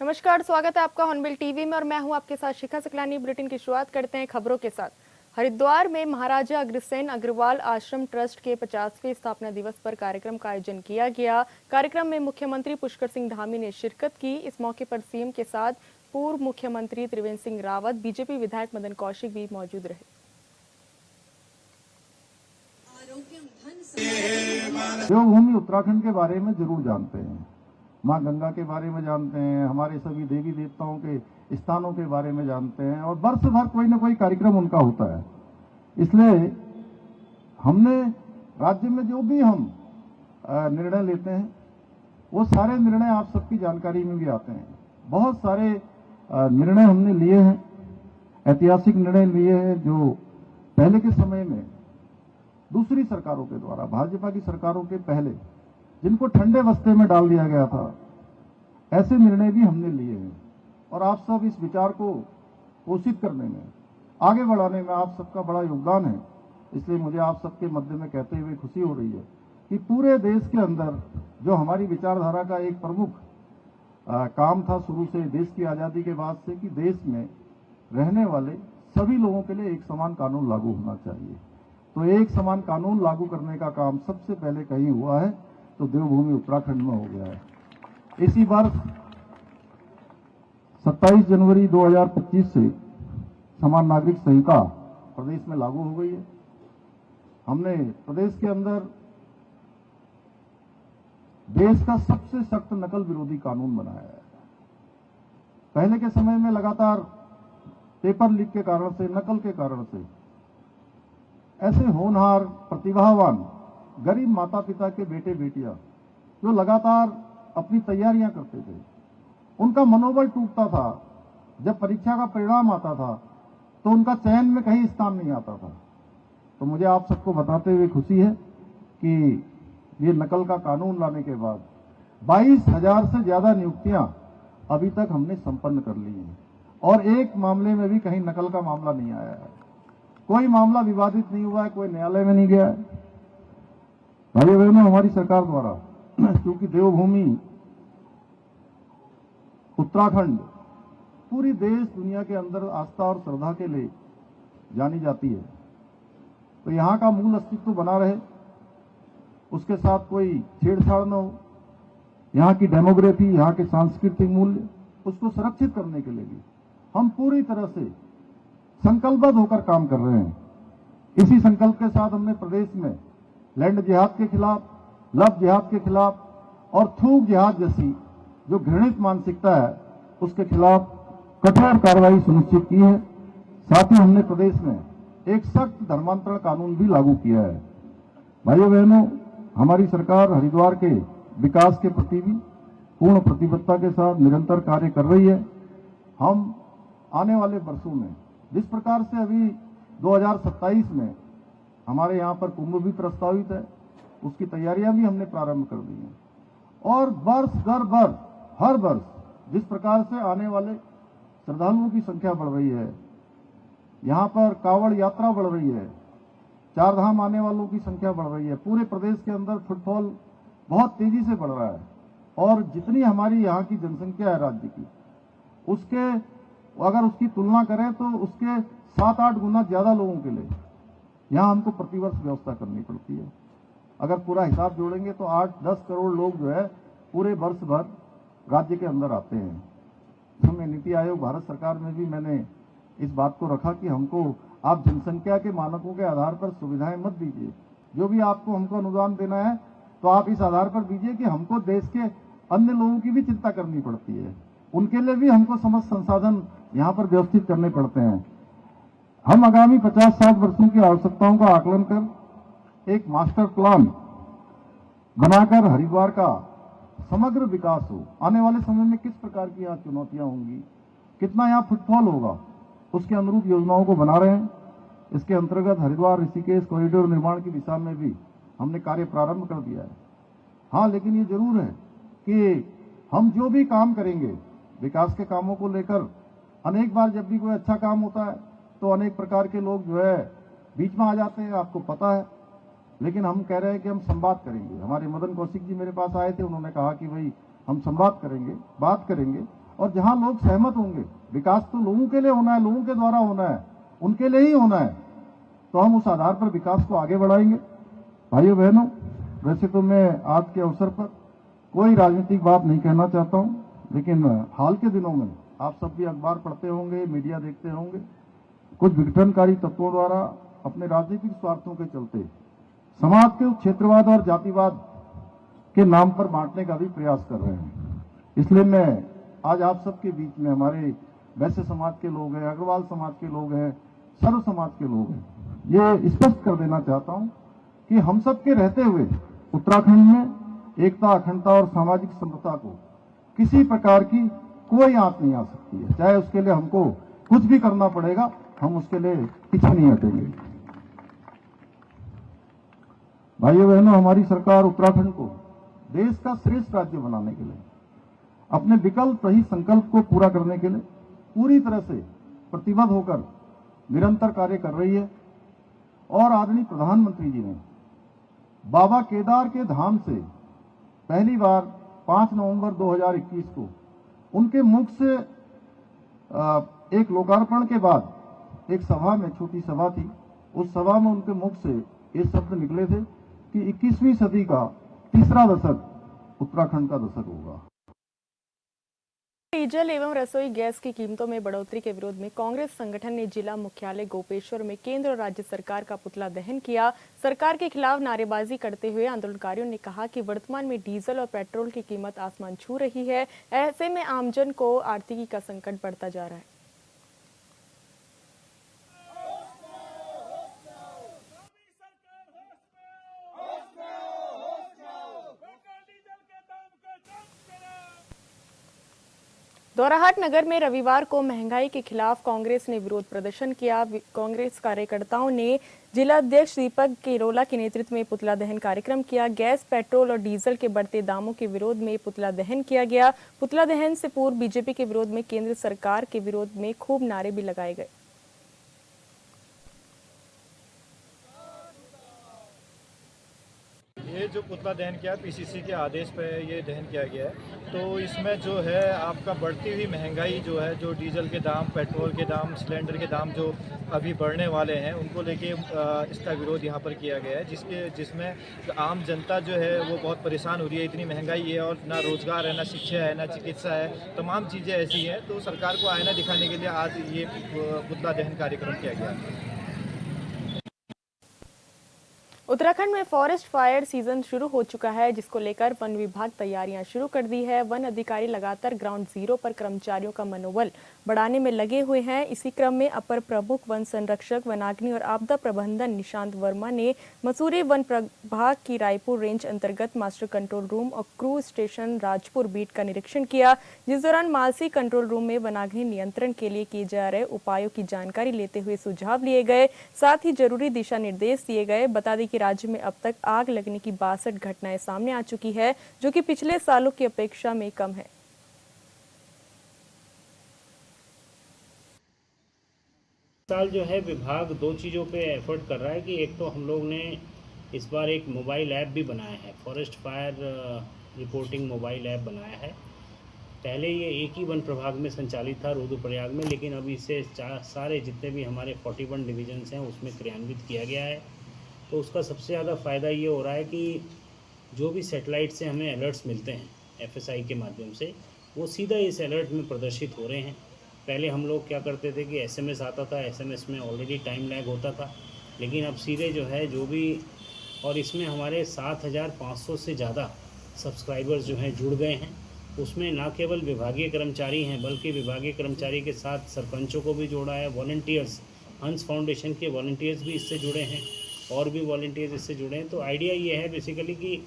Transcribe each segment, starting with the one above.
नमस्कार, स्वागत है आपका हॉर्नबिल टीवी में और मैं हूं आपके साथ शिखा सकलानी। बुलेटिन की शुरुआत करते हैं खबरों के साथ। हरिद्वार में महाराजा अग्रसेन अग्रवाल आश्रम ट्रस्ट के 50वें स्थापना दिवस पर कार्यक्रम का आयोजन किया गया। कार्यक्रम में मुख्यमंत्री पुष्कर सिंह धामी ने शिरकत की। इस मौके पर सीएम के साथ पूर्व मुख्यमंत्री त्रिवेंद्र सिंह रावत, बीजेपी विधायक मदन कौशिक भी मौजूद रहे। देवभूमि उत्तराखंड के बारे में जरूर जानते हैं, माँ गंगा के बारे में जानते हैं, हमारे सभी देवी देवताओं के स्थानों के बारे में जानते हैं और वर्ष भर कोई ना कोई कार्यक्रम उनका होता है। इसलिए हमने राज्य में जो भी हम निर्णय लेते हैं वो सारे निर्णय आप सबकी जानकारी में भी आते हैं। बहुत सारे निर्णय हमने लिए हैं, ऐतिहासिक निर्णय लिए हैं जो पहले के समय में दूसरी सरकारों के द्वारा, भाजपा की सरकारों के पहले, जिनको ठंडे बस्ते में डाल दिया गया था, ऐसे निर्णय भी हमने लिए हैं। और आप सब इस विचार को पोषित करने में, आगे बढ़ाने में आप सबका बड़ा योगदान है। इसलिए मुझे आप सबके मध्य में कहते हुए खुशी हो रही है कि पूरे देश के अंदर जो हमारी विचारधारा का एक प्रमुख काम था शुरू से, देश की आजादी के बाद से, कि देश में रहने वाले सभी लोगों के लिए एक समान कानून लागू होना चाहिए। तो एक समान कानून लागू करने का काम सबसे पहले कहीं हुआ है तो देवभूमि उत्तराखंड में हो गया है। इसी वर्ष 27 जनवरी 2025 से समान नागरिक संहिता प्रदेश में लागू हो गई है। हमने प्रदेश के अंदर देश का सबसे सख्त नकल विरोधी कानून बनाया है। पहले के समय में लगातार पेपर लीक के कारण से, नकल के कारण से ऐसे होनहार, प्रतिभावान, गरीब माता पिता के बेटे बेटियां जो लगातार अपनी तैयारियां करते थे, उनका मनोबल टूटता था। जब परीक्षा का परिणाम आता था तो उनका चयन में कहीं स्थान नहीं आता था। तो मुझे आप सबको बताते हुए खुशी है कि ये नकल का कानून लाने के बाद 22,000 से ज्यादा नियुक्तियां अभी तक हमने संपन्न कर ली हैं और एक मामले में भी कहीं नकल का मामला नहीं आया है। कोई मामला विवादित नहीं हुआ है, कोई न्यायालय में नहीं गया है। भाइयों बहनों, हमारी सरकार द्वारा क्योंकि देवभूमि उत्तराखंड पूरी देश दुनिया के अंदर आस्था और श्रद्धा के लिए जानी जाती है, तो यहां का मूल अस्तित्व बना रहे, उसके साथ कोई छेड़छाड़ न हो, यहां की डेमोग्राफी, यहां के सांस्कृतिक मूल्य, उसको सुरक्षित करने के लिए भी हम पूरी तरह से संकल्पबद्ध होकर काम कर रहे हैं। इसी संकल्प के साथ हमने प्रदेश में लैंड जिहाद के खिलाफ, लव जिहाद के खिलाफ और थूक जिहाद जैसी जो घृणित मानसिकता है उसके खिलाफ कठोर कार्रवाई सुनिश्चित की है। साथ ही हमने प्रदेश में एक सख्त धर्मांतरण कानून भी लागू किया है। भाइयों बहनों, हमारी सरकार हरिद्वार के विकास के प्रति भी पूर्ण प्रतिबद्धता के साथ निरंतर कार्य कर रही है। हम आने वाले वर्षों में जिस प्रकार से अभी 2027 में हमारे यहाँ पर कुंभ भी प्रस्तावित है, उसकी तैयारियां भी हमने प्रारंभ कर दी हैं और वर्ष दर वर्ष, हर वर्ष जिस प्रकार से आने वाले श्रद्धालुओं की संख्या बढ़ रही है, यहाँ पर कांवड़ यात्रा बढ़ रही है, चार धाम आने वालों की संख्या बढ़ रही है, पूरे प्रदेश के अंदर फुटफॉल बहुत तेजी से बढ़ रहा है और जितनी हमारी यहाँ की जनसंख्या है राज्य की, उसके अगर उसकी तुलना करें तो उसके 7-8 गुना ज्यादा लोगों के लिए यहां हमको प्रतिवर्ष व्यवस्था करनी पड़ती है। अगर पूरा हिसाब जोड़ेंगे तो 8-10 करोड़ लोग जो है पूरे वर्ष भर राज्य के अंदर आते हैं। हमें नीति आयोग, भारत सरकार में भी मैंने इस बात को रखा कि हमको आप जनसंख्या के मानकों के आधार पर सुविधाएं मत दीजिए, जो भी आपको हमको अनुदान देना है तो आप इस आधार पर दीजिए कि हमको देश के अन्य लोगों की भी चिंता करनी पड़ती है, उनके लिए भी हमको समस्त संसाधन यहां पर व्यवस्थित करने पड़ते हैं। हम आगामी 50-60 वर्षों की आवश्यकताओं का आकलन कर एक मास्टर प्लान बनाकर हरिद्वार का समग्र विकास हो, आने वाले समय में किस प्रकार की यहाँ चुनौतियां होंगी, कितना यहाँ फुटफॉल होगा, उसके अनुरूप योजनाओं को बना रहे हैं। इसके अंतर्गत हरिद्वार ऋषिकेश कॉरिडोर निर्माण की दिशा में भी हमने कार्य प्रारंभ कर दिया है। हाँ, लेकिन ये जरूर है कि हम जो भी काम करेंगे विकास के कामों को लेकर, अनेक बार जब भी कोई अच्छा काम होता है तो अनेक प्रकार के लोग जो है बीच में आ जाते हैं, आपको पता है। लेकिन हम कह रहे हैं कि हम संवाद करेंगे। हमारे मदन कौशिक जी मेरे पास आए थे, उन्होंने कहा कि भाई हम संवाद करेंगे, बात करेंगे और जहां लोग सहमत होंगे, विकास तो लोगों के लिए होना है, लोगों के द्वारा होना है, उनके लिए ही होना है, तो हम उस आधार पर विकास को आगे बढ़ाएंगे। भाइयों बहनों, वैसे तो मैं आज के अवसर पर कोई राजनीतिक बात नहीं कहना चाहता हूं, लेकिन हाल के दिनों में आप सब भी अखबार पढ़ते होंगे, मीडिया देखते होंगे, कुछ विघटनकारी तत्वों द्वारा अपने राजनीतिक स्वार्थों के चलते समाज के क्षेत्रवाद और जातिवाद के नाम पर बांटने का भी प्रयास कर रहे हैं। इसलिए मैं आज आप सबके बीच में, हमारे वैश्य समाज के लोग हैं, अग्रवाल समाज के लोग हैं, सर्व समाज के लोग हैं, ये स्पष्ट कर देना चाहता हूं कि हम सबके रहते हुए उत्तराखंड में एकता, अखंडता और सामाजिक समता को किसी प्रकार की कोई आंच नहीं आ सकती है। चाहे उसके लिए हमको कुछ भी करना पड़ेगा, हम उसके लिए पीछे नहीं हटेंगे। भाइयों बहनों, हमारी सरकार उत्तराखंड को देश का श्रेष्ठ राज्य बनाने के लिए, अपने विकल्प रहित संकल्प को पूरा करने के लिए पूरी तरह से प्रतिबद्ध होकर निरंतर कार्य कर रही है। और आदरणीय प्रधानमंत्री जी ने बाबा केदार के धाम से पहली बार 5 नवंबर 2021 को उनके मुख से एक लोकार्पण के बाद एक सभा में, छोटी सभा थी, उस सभा में उनके मुख से ये शब्द निकले थे कि 21वीं सदी का तीसरा दशक उत्तराखंड का दशक होगा। डीजल एवं रसोई गैस की कीमतों में बढ़ोतरी के विरोध में कांग्रेस संगठन ने जिला मुख्यालय गोपेश्वर में केंद्र और राज्य सरकार का पुतला दहन किया। सरकार के खिलाफ नारेबाजी करते हुए आंदोलनकारियों ने कहा कि वर्तमान में डीजल और पेट्रोल की कीमत आसमान छू रही है, ऐसे में आमजन को आर्थिकी का संकट बढ़ता जा रहा है। दोराहाट नगर में रविवार को महंगाई के खिलाफ कांग्रेस ने विरोध प्रदर्शन किया। कांग्रेस कार्यकर्ताओं ने जिलाध्यक्ष दीपक केरोला के नेतृत्व में पुतला दहन कार्यक्रम किया। गैस, पेट्रोल और डीजल के बढ़ते दामों के विरोध में पुतला दहन किया गया। पुतला दहन से पूर्व बीजेपी के विरोध में, केंद्र सरकार के विरोध में खूब नारे भी लगाए गए। ये जो पुतला दहन किया पीसीसी के आदेश पर ये दहन किया गया है। तो इसमें जो है आपका बढ़ती हुई महंगाई जो है, जो डीजल के दाम, पेट्रोल के दाम, सिलेंडर के दाम जो अभी बढ़ने वाले हैं, उनको लेके इसका विरोध यहाँ पर किया गया है, जिसमें आम जनता जो है वो बहुत परेशान हो रही है। इतनी महंगाई है और ना रोज़गार है, ना शिक्षा है, ना चिकित्सा है, तमाम चीज़ें ऐसी हैं। तो सरकार को आईना दिखाने के लिए आज ये पुतला दहन कार्यक्रम किया गया। उत्तराखंड में फॉरेस्ट फायर सीजन शुरू हो चुका है, जिसको लेकर वन विभाग तैयारियां शुरू कर दी है। वन अधिकारी लगातार ग्राउंड जीरो पर कर्मचारियों का मनोबल बढ़ाने में लगे हुए हैं। इसी क्रम में अपर प्रमुख वन संरक्षक, वनाग्नि और आपदा प्रबंधन निशांत वर्मा ने मसूरी वन प्रभाग की रायपुर रेंज अंतर्गत मास्टर कंट्रोल रूम और क्रू स्टेशन राजपुर बीट का निरीक्षण किया, जिस दौरान मालसी कंट्रोल रूम में वनाग्नि नियंत्रण के लिए किए जा रहे उपायों की जानकारी लेते हुए सुझाव लिए गए, साथ ही जरूरी दिशा निर्देश दिए गए। बता दें कि राज्य में अब तक आग लगने की 62 घटनाएं सामने आ चुकी है, जो कि पिछले सालों की अपेक्षा में कम है। साल जो है विभाग दो चीज़ों पे एफर्ट कर रहा है कि एक तो हम लोग ने इस बार एक मोबाइल ऐप भी बनाया है, forest fire reporting mobile app बनाया है। पहले ये एक ही वन प्रभाग में संचालित था, रुद्रप्रयाग में, लेकिन अब इसे सारे जितने भी हमारे 41 डिविजन्स हैं उसमें क्रियान्वित किया गया है। तो उसका सबसे ज़्यादा फ़ायदा ये हो रहा है कि जो भी सेटेलाइट से हमें अलर्ट्स मिलते हैं एफएसआई के माध्यम से, वो सीधा इस अलर्ट में प्रदर्शित हो रहे हैं। पहले हम लोग क्या करते थे कि एसएमएस आता था, एसएमएस में ऑलरेडी टाइम लैग होता था, लेकिन अब सीधे जो है जो भी, और इसमें हमारे 7,500 से ज़्यादा सब्सक्राइबर्स जो हैं जुड़ गए हैं। उसमें ना केवल विभागीय कर्मचारी हैं, बल्कि विभागीय कर्मचारी के साथ सरपंचों को भी जोड़ा है, वॉलंटियर्स, हंस फाउंडेशन के वॉलंटियर्स भी इससे जुड़े हैं और भी वॉलंटियर्स इससे जुड़े हैं। तो आइडिया ये है बेसिकली कि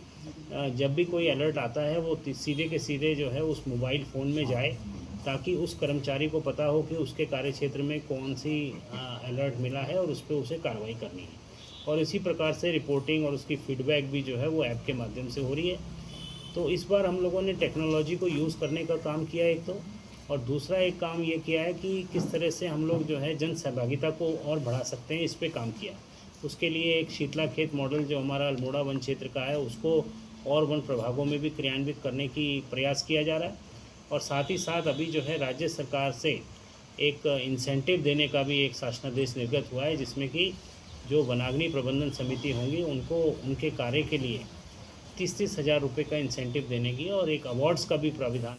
जब भी कोई अलर्ट आता है वो सीधे के सीधे जो है उस मोबाइल फ़ोन में जाए, ताकि उस कर्मचारी को पता हो कि उसके कार्य क्षेत्र में कौन सी अलर्ट मिला है और उस पर उसे कार्रवाई करनी है। और इसी प्रकार से रिपोर्टिंग और उसकी फीडबैक भी जो है वो ऐप के माध्यम से हो रही है। तो इस बार हम लोगों ने टेक्नोलॉजी को यूज़ करने का काम किया एक तो, और दूसरा एक काम ये किया है कि किस तरह से हम लोग जो है जन सहभागिता को और बढ़ा सकते हैं, इस पे काम किया। उसके लिए एक शीतला खेत मॉडल जो हमारा अल्मोड़ा वन क्षेत्र का है, उसको और वन प्रभागों में भी क्रियान्वित करने की प्रयास किया जा रहा है। और साथ ही साथ अभी जो है राज्य सरकार से एक इंसेंटिव देने का भी एक शासनादेश निर्गत हुआ है, जिसमें कि जो वनाग्नि प्रबंधन समिति होंगी उनको उनके कार्य के लिए 30-30 हज़ार रुपये का इंसेंटिव देने की और एक अवार्ड्स का भी प्राविधान।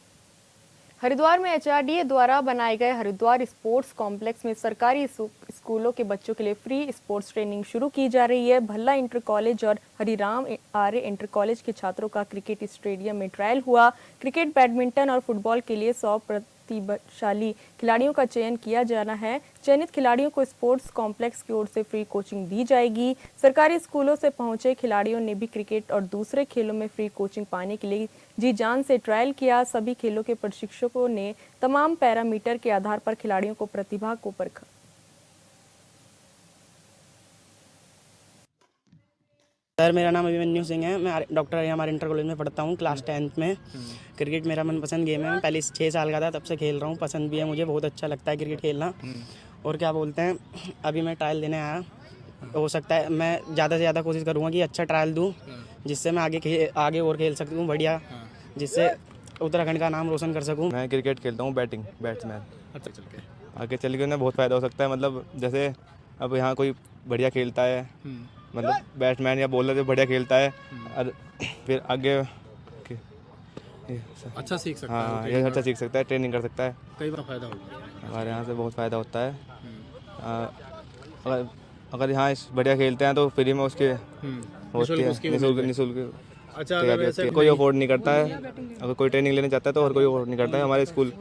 हरिद्वार में एचआरडीए द्वारा बनाए गए हरिद्वार स्पोर्ट्स कॉम्प्लेक्स में सरकारी स्कूलों के बच्चों के लिए फ्री स्पोर्ट्स ट्रेनिंग शुरू की जा रही है। भल्ला इंटर कॉलेज और हरिराम आर्य इंटर कॉलेज के छात्रों का क्रिकेट स्टेडियम में ट्रायल हुआ। क्रिकेट, बैडमिंटन और फुटबॉल के लिए 100 प्रतिभाशाली खिलाड़ियों का चयन किया जाना है। चयनित खिलाड़ियों को स्पोर्ट्स कॉम्प्लेक्स की ओर से फ्री कोचिंग दी जाएगी। सरकारी स्कूलों से पहुंचे खिलाड़ियों ने भी क्रिकेट और दूसरे खेलों में फ्री कोचिंग पाने के लिए जी जान से ट्रायल किया। सभी खेलों के प्रशिक्षकों ने तमाम पैरामीटर के आधार पर खिलाड़ियों को प्रतिभा को परखा। सर, मेरा नाम अभिमन्यु सिंह है। मैं डॉक्टर हमारे इंटर कॉलेज में पढ़ता हूँ, क्लास 10th में। क्रिकेट मेरा मनपसंद गेम है। मैं पहले 6 साल का था तब से खेल रहा हूँ, पसंद भी है मुझे, बहुत अच्छा लगता है क्रिकेट खेलना। और क्या बोलते हैं, अभी मैं ट्रायल देने आया। हो सकता है मैं ज़्यादा से ज़्यादा कोशिश करूँगा कि अच्छा ट्रायल दूँ, जिससे मैं आगे और खेल सकूँ बढ़िया, जिससे उत्तराखंड का नाम रोशन कर सकूँ। मैं क्रिकेट खेलता हूँ, बैट्समैन। आगे चल के उन्हें बहुत फ़ायदा हो सकता है। मतलब जैसे अब यहाँ कोई बढ़िया खेलता है, मतलब बैट्समैन या बॉलर जो बढ़िया खेलता है, और फिर आगे अच्छा सीख सकता है। हाँ, ये अच्छा सीख सकता है, ट्रेनिंग कर सकता है। कई बार फायदा होगा। हमारे यहाँ से बहुत फ़ायदा होता है। अगर यहाँ बढ़िया खेलते हैं तो फ्री में उसके होती है, निःशुल्क। अच्छा, अगर वैसे कोई अफोर्ड नहीं करता है। अगर कोई ट्रेनिंग लेना चाहता है तो हर कोई अफोर्ड नहीं करता है। हमारे स्कूल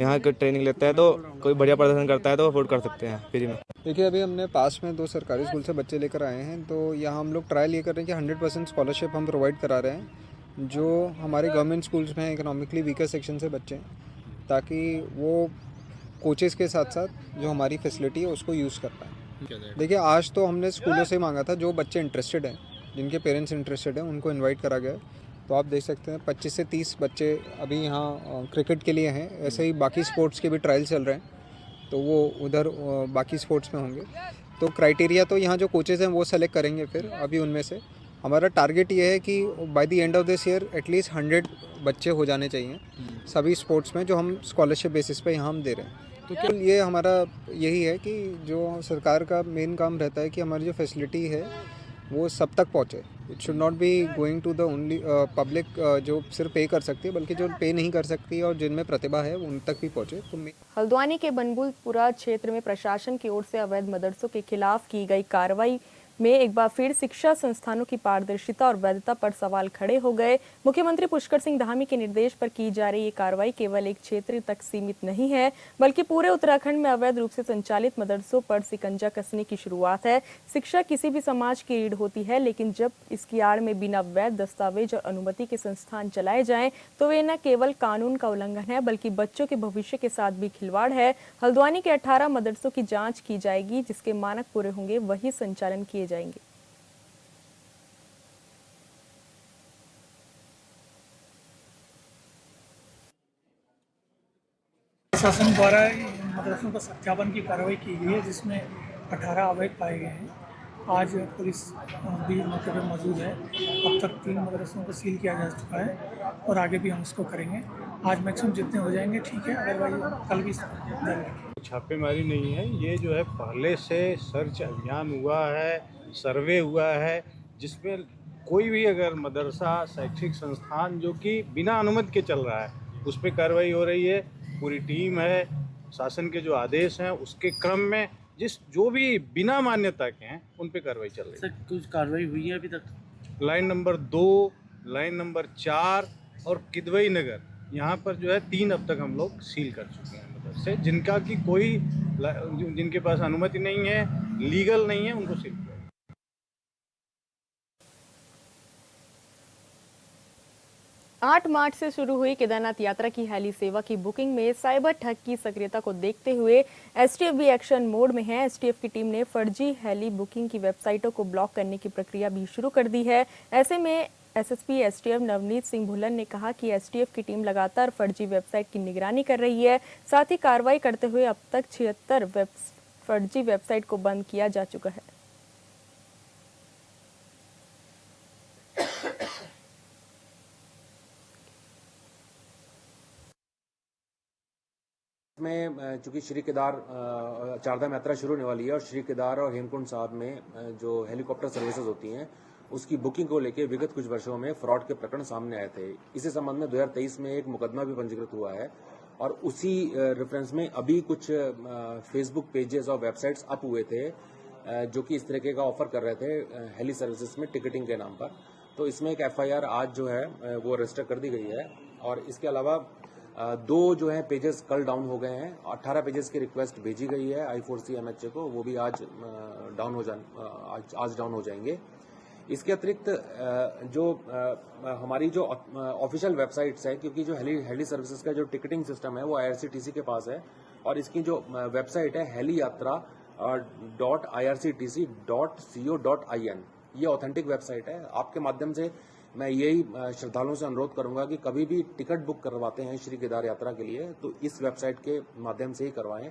यहाँ की ट्रेनिंग लेता है तो कोई बढ़िया प्रदर्शन करता है तो अफोर्ड कर सकते हैं फ्री में। देखिए, अभी हमने पास में 2 सरकारी स्कूल से बच्चे लेकर आए हैं, तो यहाँ हम लोग ट्रायल ये कर रहे हैं कि 100% स्कॉलरशिप हम प्रोवाइड करा रहे हैं जो हमारे गवर्नमेंट स्कूल्स में इकोनॉमिकली वीकर सेक्शन से बच्चे हैं, ताकि वो कोचेज़ के साथ साथ जो हमारी फैसिलिटी है उसको यूज़ कर पाएँ। देखिए, आज तो हमने स्कूलों से मांगा था, जो बच्चे इंटरेस्टेड हैं, जिनके पेरेंट्स इंटरेस्टेड हैं, उनको इन्वाइट करा गया है। तो आप देख सकते हैं 25 से 30 बच्चे अभी यहाँ क्रिकेट के लिए हैं। ऐसे ही बाकी स्पोर्ट्स के भी ट्रायल चल रहे हैं, तो वो उधर बाकी स्पोर्ट्स में होंगे। तो क्राइटेरिया तो यहाँ जो कोचेज़ हैं वो सेलेक्ट करेंगे। फिर अभी उनमें से हमारा टारगेट ये है कि by the end of this year at least 100 बच्चे हो जाने चाहिए सभी स्पोर्ट्स में, जो हम स्कॉलरशिप बेसिस पे यहाँ हम दे रहे हैं। तो क्या ये हमारा यही है कि जो सरकार का मेन काम रहता है कि हमारी जो फैसिलिटी है वो सब तक पहुँचे। It should not be going to the only public जो सिर्फ पे कर सकती है, बल्कि जो पे नहीं कर सकती और जिनमें प्रतिभा है उन तक भी पहुँचे। तो हल्द्वानी के बनबुलपुरा क्षेत्र में प्रशासन की ओर से अवैध मदरसों के खिलाफ की गई कार्रवाई में एक बार फिर शिक्षा संस्थानों की पारदर्शिता और वैधता पर सवाल खड़े हो गए। मुख्यमंत्री पुष्कर सिंह धामी के निर्देश पर की जा रही ये कार्रवाई केवल एक क्षेत्र तक सीमित नहीं है, बल्कि पूरे उत्तराखंड में अवैध रूप से संचालित मदरसों पर शिकंजा कसने की शुरुआत है। शिक्षा किसी भी समाज की रीढ़ होती है, लेकिन जब इसकी आड़ में बिना वैध दस्तावेज और अनुमति के संस्थान चलाए जाएं, तो वे न केवल कानून का उल्लंघन है, बल्कि बच्चों के भविष्य के साथ भी खिलवाड़ है। हल्द्वानी के 18 मदरसों की जाँच की जाएगी, जिसके मानक पूरे होंगे वही संचालन किए जाएंगे। प्रशासन द्वारा मदरसों का सत्यापन की कार्रवाई की गई है, जिसमें 18 अवैध पाए गए हैं। आज पुलिस भी मौके पर मौजूद है। अब तक 3 मदरसों को सील किया जा चुका है और आगे भी हम इसको करेंगे। आज मैक्सिमम जितने हो जाएंगे ठीक है, अदरवाइज कल भी छापेमारी नहीं है, ये जो है पहले से सर्च अभियान हुआ है, सर्वे हुआ है, जिसमें कोई भी अगर मदरसा शैक्षिक संस्थान जो कि बिना अनुमति के चल रहा है उस पर कार्रवाई हो रही है। पूरी टीम है, शासन के जो आदेश हैं उसके क्रम में जो भी बिना मान्यता के हैं उन पे कार्रवाई चल रही है। सर, कुछ कार्रवाई हुई है अभी तक? लाइन नंबर 2, लाइन नंबर 4 और किदवई नगर, यहाँ पर जो है 3 अब तक हम लोग सील कर चुके हैं मदरसे, जिनका कि कोई जिनके पास अनुमति नहीं है, लीगल नहीं है, उनको सील किया। 8 मार्च से शुरू हुई केदारनाथ यात्रा की हेली सेवा की बुकिंग में साइबर ठग की सक्रियता को देखते हुए एसटीएफ भी एक्शन मोड में है। एसटीएफ की टीम ने फर्जी हेली बुकिंग की वेबसाइटों को ब्लॉक करने की प्रक्रिया भी शुरू कर दी है। ऐसे में एसएसपी एसटीएफ नवनीत सिंह भुल्लन ने कहा कि एसटीएफ की टीम लगातार फर्जी वेबसाइट की निगरानी कर रही है। साथ ही कार्रवाई करते हुए अब तक 76 फर्जी वेबसाइट को बंद किया जा चुका है। में चूंकि श्री केदार चारधाम यात्रा शुरू होने वाली है और श्री केदार और हेमकुंड साहब में जो हेलीकॉप्टर सर्विसेज होती हैं उसकी बुकिंग को लेकर विगत कुछ वर्षों में फ्रॉड के प्रकरण सामने आए थे। इसी संबंध में 2023 में एक मुकदमा भी पंजीकृत हुआ है और उसी रेफरेंस में अभी कुछ फेसबुक पेजेस और वेबसाइट्स अप हुए थे जो कि इस तरीके का ऑफर कर रहे थे हेली सर्विसेज में टिकटिंग के नाम पर। तो इसमें एक FIR आज जो है वो रजिस्टर कर दी गई है और इसके अलावा 2 जो है पेजेस कल डाउन हो गए हैं। 18 पेजेस की रिक्वेस्ट भेजी गई है I4C MHA को, वो भी आज डाउन हो जाएंगे। इसके अतिरिक्त जो हमारी जो ऑफिशियल वेबसाइट्स है, क्योंकि जो हेली सर्विसेज का जो टिकटिंग सिस्टम है वो IRCTC के पास है और इसकी जो वेबसाइट है heliyatra.irctc.co.in, ये ऑथेंटिक वेबसाइट है। आपके माध्यम से मैं यही श्रद्धालुओं से अनुरोध करूंगा कि कभी भी टिकट बुक करवाते हैं श्री केदार यात्रा के लिए तो इस वेबसाइट के माध्यम से ही करवाएं।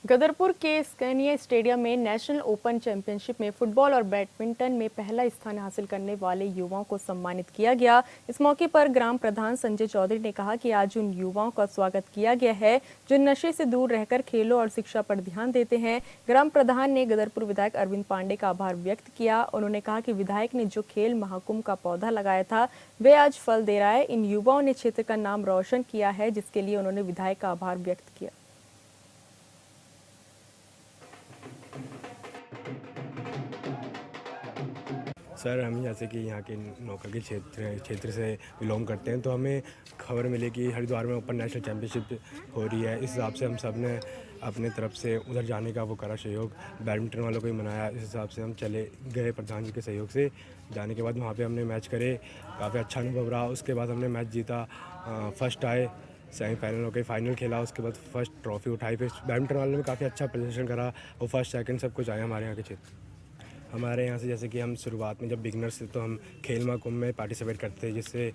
गदरपुर के स्कैनिया स्टेडियम में नेशनल ओपन चैंपियनशिप में फुटबॉल और बैडमिंटन में पहला स्थान हासिल करने वाले युवाओं को सम्मानित किया गया। इस मौके पर ग्राम प्रधान संजय चौधरी ने कहा कि आज उन युवाओं का स्वागत किया गया है जो नशे से दूर रहकर खेलों और शिक्षा पर ध्यान देते हैं। ग्राम प्रधान ने गदरपुर विधायक अरविंद पांडे का आभार व्यक्त किया। उन्होंने कहा कि विधायक ने जो खेल महाकुंभ का पौधा लगाया था वे आज फल दे रहा है। इन युवाओं ने क्षेत्र का नाम रोशन किया है जिसके लिए उन्होंने विधायक का आभार व्यक्त किया। सर, हम जैसे कि यहाँ के नौका के क्षेत्र से बिलोंग करते हैं तो हमें खबर मिली कि हरिद्वार में ओपन नेशनल चैंपियनशिप हो रही है। इस हिसाब से हम सब ने अपने तरफ से उधर जाने का वो करा सहयोग, बैडमिंटन वालों को ही मनाया। इस हिसाब से हम चले गए प्रधान जी के सहयोग से। जाने के बाद वहाँ पे हमने मैच करे, काफ़ी अच्छा अनुभव रहा। उसके बाद हमने मैच जीता, फर्स्ट आए, सेमीफाइनल हो गए, फाइनल खेला, उसके बाद फर्स्ट ट्रॉफी उठाई। फिर बैडमिंटन वालों ने काफ़ी अच्छा प्रदर्शन करा, वो फर्स्ट सेकंड सब कुछ आए हमारे यहाँ के क्षेत्र। हमारे यहाँ से जैसे कि हम शुरुआत में जब बिगनर्स थे तो हम खेल महाकुंभ में पार्टिसिपेट करते थे जिससे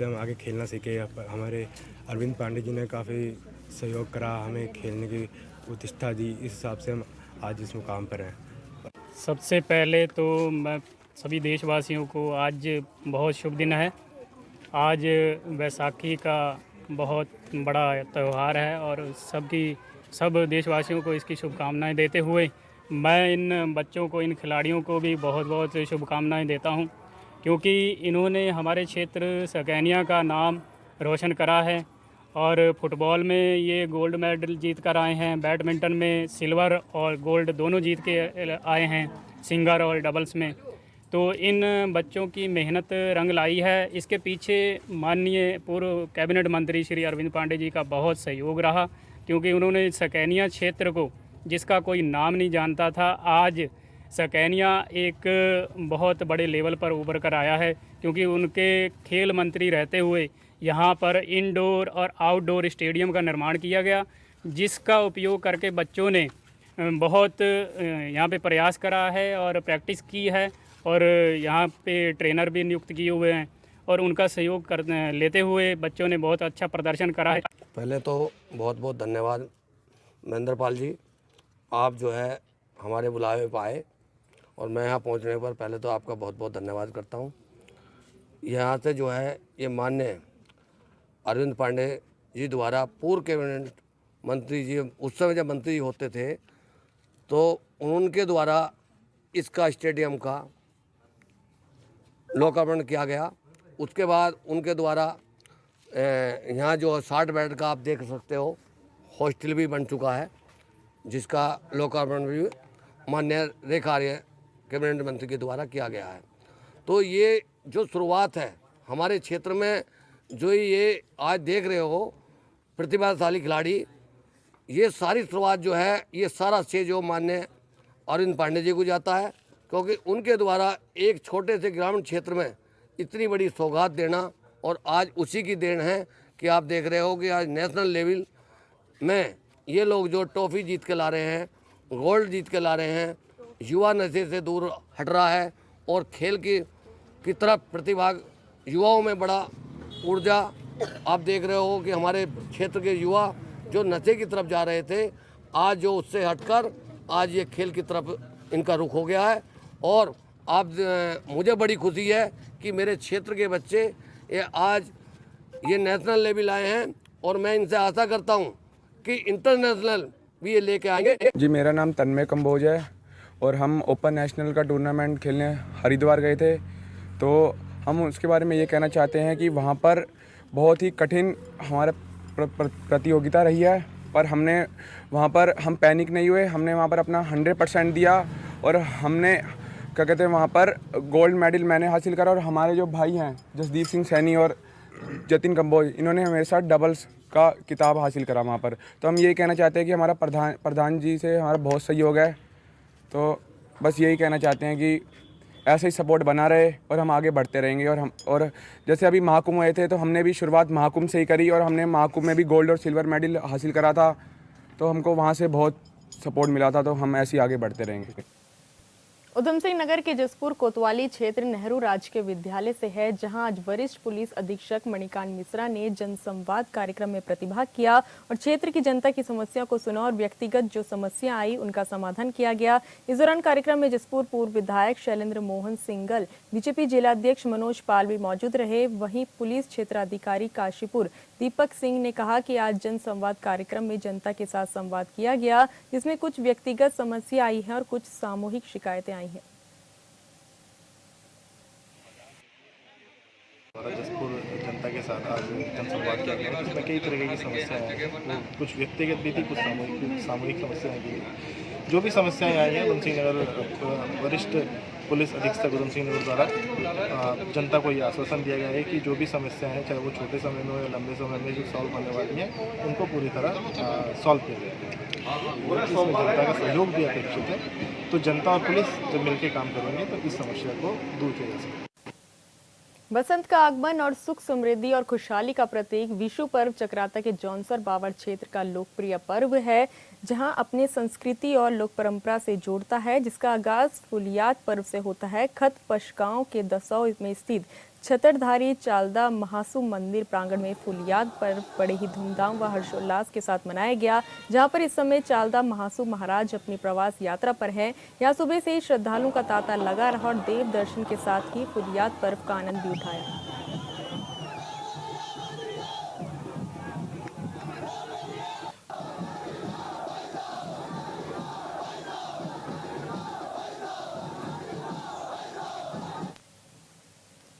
हम आगे खेलना सीखे। हमारे अरविंद पांडे जी ने काफ़ी सहयोग करा, हमें खेलने की प्रतिष्ठा दी। इस हिसाब से हम आज इस मुकाम पर हैं। सबसे पहले तो मैं सभी देशवासियों को आज बहुत शुभ दिन है। आज बैसाखी का बहुत बड़ा त्यौहार है और सब देशवासियों को इसकी शुभकामनाएं देते हुए मैं इन बच्चों को, इन खिलाड़ियों को भी बहुत बहुत शुभकामनाएं देता हूं, क्योंकि इन्होंने हमारे क्षेत्र स्कैनिया का नाम रोशन करा है। और फुटबॉल में ये गोल्ड मेडल जीत कर आए हैं, बैडमिंटन में सिल्वर और गोल्ड दोनों जीत के आए हैं, सिंगल और डबल्स में। तो इन बच्चों की मेहनत रंग लाई है। इसके पीछे माननीय पूर्व कैबिनेट मंत्री श्री अरविंद पांडे जी का बहुत सहयोग रहा, क्योंकि उन्होंने स्कैनिया क्षेत्र को, जिसका कोई नाम नहीं जानता था, आज स्कैनिया एक बहुत बड़े लेवल पर उभर कर आया है। क्योंकि उनके खेल मंत्री रहते हुए यहाँ पर इंडोर और आउटडोर स्टेडियम का निर्माण किया गया, जिसका उपयोग करके बच्चों ने बहुत यहाँ पे प्रयास करा है और प्रैक्टिस की है और यहाँ पे ट्रेनर भी नियुक्त किए हुए हैं और उनका सहयोग लेते हुए बच्चों ने बहुत अच्छा प्रदर्शन करा है। पहले तो बहुत बहुत धन्यवाद महेंद्र पाल जी, आप जो है हमारे बुलावे पर आए और मैं यहाँ पहुँचने पर पहले तो आपका बहुत बहुत धन्यवाद करता हूँ। यहाँ से जो है ये माननीय अरविंद पांडे जी द्वारा पूर्व कैबिनेट मंत्री जी, उस समय जब मंत्री जी होते थे, तो उनके द्वारा इसका स्टेडियम का लोकार्पण किया गया। उसके बाद उनके द्वारा यहाँ जो 60 बेड का आप देख सकते हो हॉस्टल भी बन चुका है, जिसका लोकार्पण भी माननीय रेखा कार्य कैबिनेट मंत्री के द्वारा किया गया है। तो ये जो शुरुआत है हमारे क्षेत्र में, जो ये आज देख रहे हो प्रतिभाशाली खिलाड़ी, ये सारी शुरुआत जो है ये सारा श्रेय जो माननीय अरविंद पांडे जी को जाता है, क्योंकि उनके द्वारा एक छोटे से ग्रामीण क्षेत्र में इतनी बड़ी सौगात देना, और आज उसी की देन है कि आप देख रहे हो कि आज नेशनल लेवल में ये लोग जो ट्रॉफी जीत के ला रहे हैं, गोल्ड जीत के ला रहे हैं, युवा नशे से दूर हट रहा है और खेल की तरफ प्रतिभाग युवाओं में बड़ा ऊर्जा। आप देख रहे हो कि हमारे क्षेत्र के युवा जो नशे की तरफ जा रहे थे, आज जो उससे हटकर आज ये खेल की तरफ इनका रुख हो गया है। और मुझे बड़ी खुशी है कि मेरे क्षेत्र के बच्चे ये आज ये नेशनल लेवल आए हैं, और मैं इनसे आशा करता हूँ कि इंटरनेशनल भी ये लेके आएंगे। जी, मेरा नाम तन्मय कंबोज है और हम ओपन नेशनल का टूर्नामेंट खेलने हरिद्वार गए थे। तो हम उसके बारे में ये कहना चाहते हैं कि वहाँ पर बहुत ही कठिन हमारा प्रतियोगिता रही है, पर हमने वहाँ पर हम पैनिक नहीं हुए। हमने वहाँ पर अपना 100% दिया और हमने क्या कहते हैं वहाँ पर गोल्ड मेडल मैंने हासिल करा और हमारे जो भाई हैं जसदीप सिंह सैनी और जतिन कंबोज, इन्होंने मेरे साथ डबल्स का किताब हासिल करा वहाँ पर। तो हम यही कहना चाहते हैं कि हमारा प्रधान जी से हमारा बहुत सहयोग है। तो बस यही कहना चाहते हैं कि ऐसे ही सपोर्ट बना रहे और हम आगे बढ़ते रहेंगे। और जैसे अभी महाकुंभ हुए थे तो हमने भी शुरुआत महाकुंभ से ही करी और हमने महाकुंभ में भी गोल्ड और सिल्वर मेडल हासिल करा था। तो हमको वहाँ से बहुत सपोर्ट मिला था। तो हम ऐसे ही आगे बढ़ते रहेंगे। उधम सिंह नगर के जसपुर कोतवाली क्षेत्र नेहरू राजकीय विद्यालय से है, जहां आज वरिष्ठ पुलिस अधीक्षक मणिकांत मिश्रा ने जनसंवाद कार्यक्रम में प्रतिभाग किया और क्षेत्र की जनता की समस्या को सुना और व्यक्तिगत जो समस्या आई उनका समाधान किया गया। इस दौरान कार्यक्रम में जसपुर पूर्व विधायक शैलेंद्र मोहन सिंगल, बीजेपी जिलाध्यक्ष मनोज पाल भी मौजूद रहे। वहीं पुलिस क्षेत्राधिकारी काशीपुर दीपक सिंह ने कहा कि आज जनसंवाद कार्यक्रम में जनता के साथ संवाद किया गया, जिसमें कुछ व्यक्तिगत समस्या आई है और कुछ सामूहिक शिकायतें आई हैं। जसपुर जनता के साथ आज जनसंवाद किया गया, जिसमें कई तरह की समस्याएं आई, तो कुछ व्यक्तिगत भी थी, कुछ सामूहिक समस्याएं भी। जो भी समस्याएं आई हैं उधम सिंह नगर वरिष्ठ पुलिस अधीक्षक उधम सिंह नगर द्वारा जनता को ये आश्वासन दिया गया है कि जो भी समस्याएं हैं, चाहे वो छोटे समय में हो या लंबे समय में जो सॉल्व होने वाली हैं, उनको पूरी तरह सॉल्व किया जाएगा। इसमें जनता का सहयोग भी अपेक्षित है। तो जनता और पुलिस जब मिलकर काम करेंगे तो इस समस्या को दूर किया जा सकता है। बसंत का आगमन और सुख समृद्धि और खुशहाली का प्रतीक विशु पर्व चक्राता के जौनसर बावड़ क्षेत्र का लोकप्रिय पर्व है, जहां अपने संस्कृति और लोक परंपरा से जोड़ता है, जिसका आगाज फुलियाद पर्व से होता है। खत पशगांव के दसौ में स्थित छतरधारी चालदा महासु मंदिर प्रांगण में फुलियाद पर्व बड़े ही धूमधाम व हर्षोल्लास के साथ मनाया गया, जहां पर इस समय चालदा महासु महाराज अपनी प्रवास यात्रा पर हैं। यहां सुबह से ही श्रद्धालुओं का तांता लगा रहा और देव दर्शन के साथ ही फुलियाद पर्व का आनंद भी उठाया।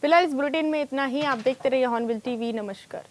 फिलहाल इस बुलेटिन में इतना ही। आप देखते रहिए हॉर्नबिल टीवी। नमस्कार।